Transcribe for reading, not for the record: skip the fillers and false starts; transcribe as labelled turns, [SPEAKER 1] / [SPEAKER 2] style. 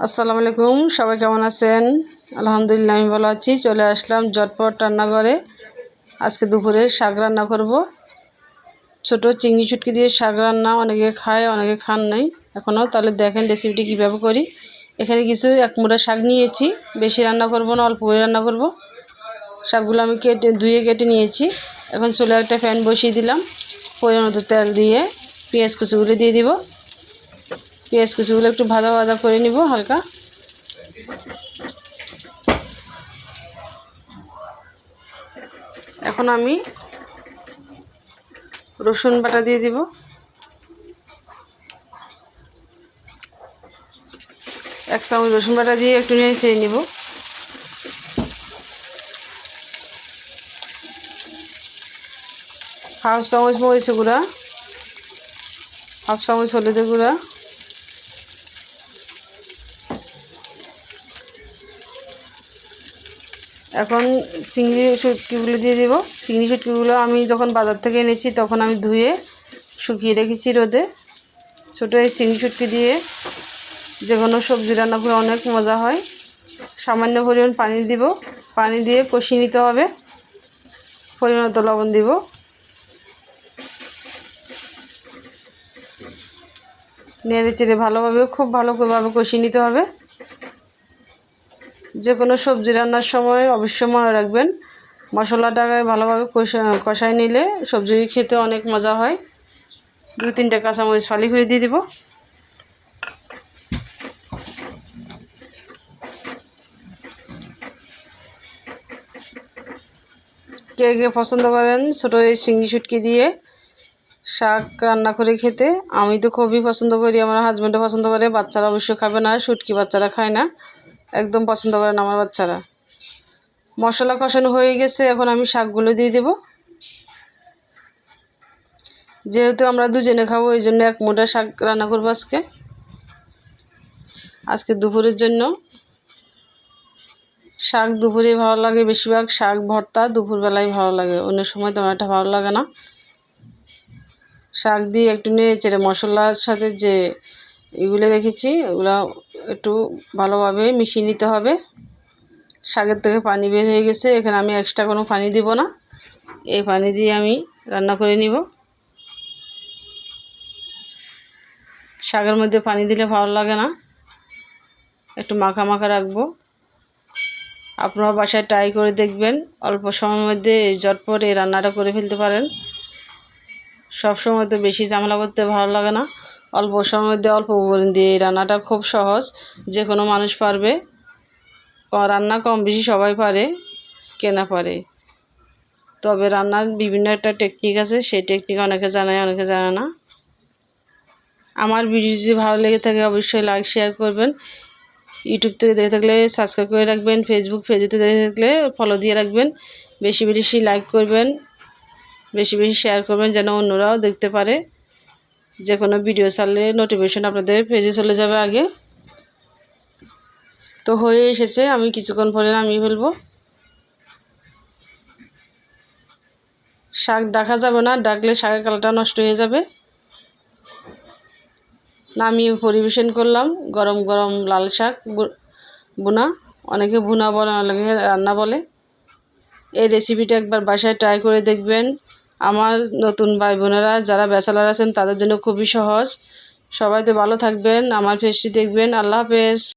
[SPEAKER 1] আসসালামু আলাইকুম, সবাই কেমন আছেন? আলহামদুলিল্লাহ আমি ভালো আছি। চলে আসলাম ঝটপট রান্নাঘরে। আজকে দুপুরে শাক রান্না করব। ছোট চিংড়ি শুটকি দিয়ে শাক রান্না অনেকে খায়, অনেকে খান নাই এখনও। তাহলে দেখেন রেসিপিটি কীভাবে করি। এখানে কিছু এক মুঠা শাক নিয়েছি, বেশি রান্না করব না, অল্প করে রান্না করব। শাকগুলো আমি ধুয়ে কেটে নিয়েছি। এখন চুলে একটা প্যান বসিয়ে দিলাম, পরিমাণ মতো তেল দিয়ে পেঁয়াজ কুচিগুলো দিয়ে দিব। পেঁয়াজ কুচিগুলো একটু ভাজা ভাজা করে নিব হালকা। এখন আমি রসুন বাটা দিয়ে দিব। এক চামচ রসুন বাটা দিয়ে একটু নেড়ে নিব। হাফ চামচ মরিচ গুঁড়া, হাফ চামচ হলুদের গুঁড়া, এখন চিংড়ি শুটকিগুলো দিয়ে দেব। চিংড়ি শুটকিগুলো আমি যখন বাজার থেকে এনেছি তখন আমি ধুয়ে শুকিয়ে রেখেছি রোদে। ছোটো এই চিংড়ি শুটকি দিয়ে যে কোনো সবজি রান্না করে অনেক মজা হয়। সামান্য পরিমাণ পানি দিব, পানি দিয়ে কষিয়ে নিতে হবে। পরিমাণ মতো লবণ দিব। নেড়ে চেড়ে ভালোভাবে খুব ভালোভাবে কষিয়ে নিতে হবে। যে কোনো সবজি রান্নার সময় অবশ্যই মনে রাখবেন মশলাটাকে ভালোভাবে কষায় নিলে সবজি খেতে অনেক মজা হয়। 2-3টা কাঁচামরিচ ফালি করে দিয়ে দিব। কে কে পছন্দ করেন ছোটো এই চিংড়ি শুটকি দিয়ে শাক রান্না করে খেতে? আমি তো খুবই পছন্দ করি, আমার হাজব্যান্ডও পছন্দ করে। বাচ্চারা অবশ্য খাবে না, শুটকি বাচ্চারা খায় না, একদম পছন্দ করে না আমার বাচ্চারা। মশলা কষানো হয়ে গেছে, এখন আমি শাকগুলো দিয়ে দেব। যেহেতু আমরা দুজনে খাবো এই জন্য এক মুঠা শাক রান্না করবো আজকে দুপুরের জন্য। শাক দুপুরে ভালো লাগে, বেশিরভাগ শাক ভর্তা দুপুরবেলায় ভালো লাগে, অন্য সময় তেমন একটা ভালো লাগে না। শাক দিয়ে একটু নেড়ে চেড়ে মশলার সাথে যে এগুলো রেখেছি ওগুলো একটু ভালোভাবে মিশিয়ে নিতে হবে। শাকের থেকে পানি বের হয়ে গেছে, এখানে আমি এক্সট্রা কোনো পানি দিব না, এই পানি দিয়ে আমি রান্না করে নিব। শাকের মধ্যে পানি দিলে ভালো লাগে না, একটু মাখা মাখা রাখবো। আপনারা বাসায় ট্রাই করে দেখবেন, অল্প সময়ের মধ্যে ঝটপট এই রান্নাটা করে ফেলতে পারেন। সব সময় তো বেশি ঝামেলা করতে ভালো লাগে না, অল্প সময়ের মধ্যে অল্প উপকরণ দিয়ে এই রান্নাটা খুব সহজ, যে কোনো মানুষ পারবে। রান্না কম বেশি সবাই পারে, কেনা পারে, তবে রান্নার বিভিন্ন একটা টেকনিক আছে, সেই টেকনিক অনেকে জানে অনেকে জানে না। আমার ভিডিও যদি ভালো লেগে থাকে অবশ্যই লাইক শেয়ার করবেন। ইউটিউব থেকে দেখে থাকলে সাবস্ক্রাইব করে রাখবেন, ফেসবুক পেজেতে দেখে থাকলে ফলো দিয়ে রাখবেন। বেশি বেশি লাইক করবেন, বেশি বেশি শেয়ার করবেন যেন অন্যরাও দেখতে পারে। যে কোনো ভিডিও ছাড়লে নোটিফিকেশন আপনাদের পেজে চলে যাবে আগে। তো হয়ে এসেছে, আমি কিছুক্ষণ পরে নামিয়ে ফেলবো। শাক ডাকা যাবে না, ডাকলে শাকের কালারটা নষ্ট হয়ে যাবে। নামিয়ে পরিবেশন করলাম গরম গরম লাল শাক বোনা, অনেকে ভুনা বলে, অনেকে রান্না বলে। এই রেসিপিটা একবার বাসায় ট্রাই করে দেখবেন। আমার নতুন ভাই বোনেরা যারা ব্যাচেলার আছেন তাদের জন্য খুবই সহজ। সবাই তো ভালো থাকবেন, আমার পেজটি দেখবেন। আল্লাহ হাফেজ।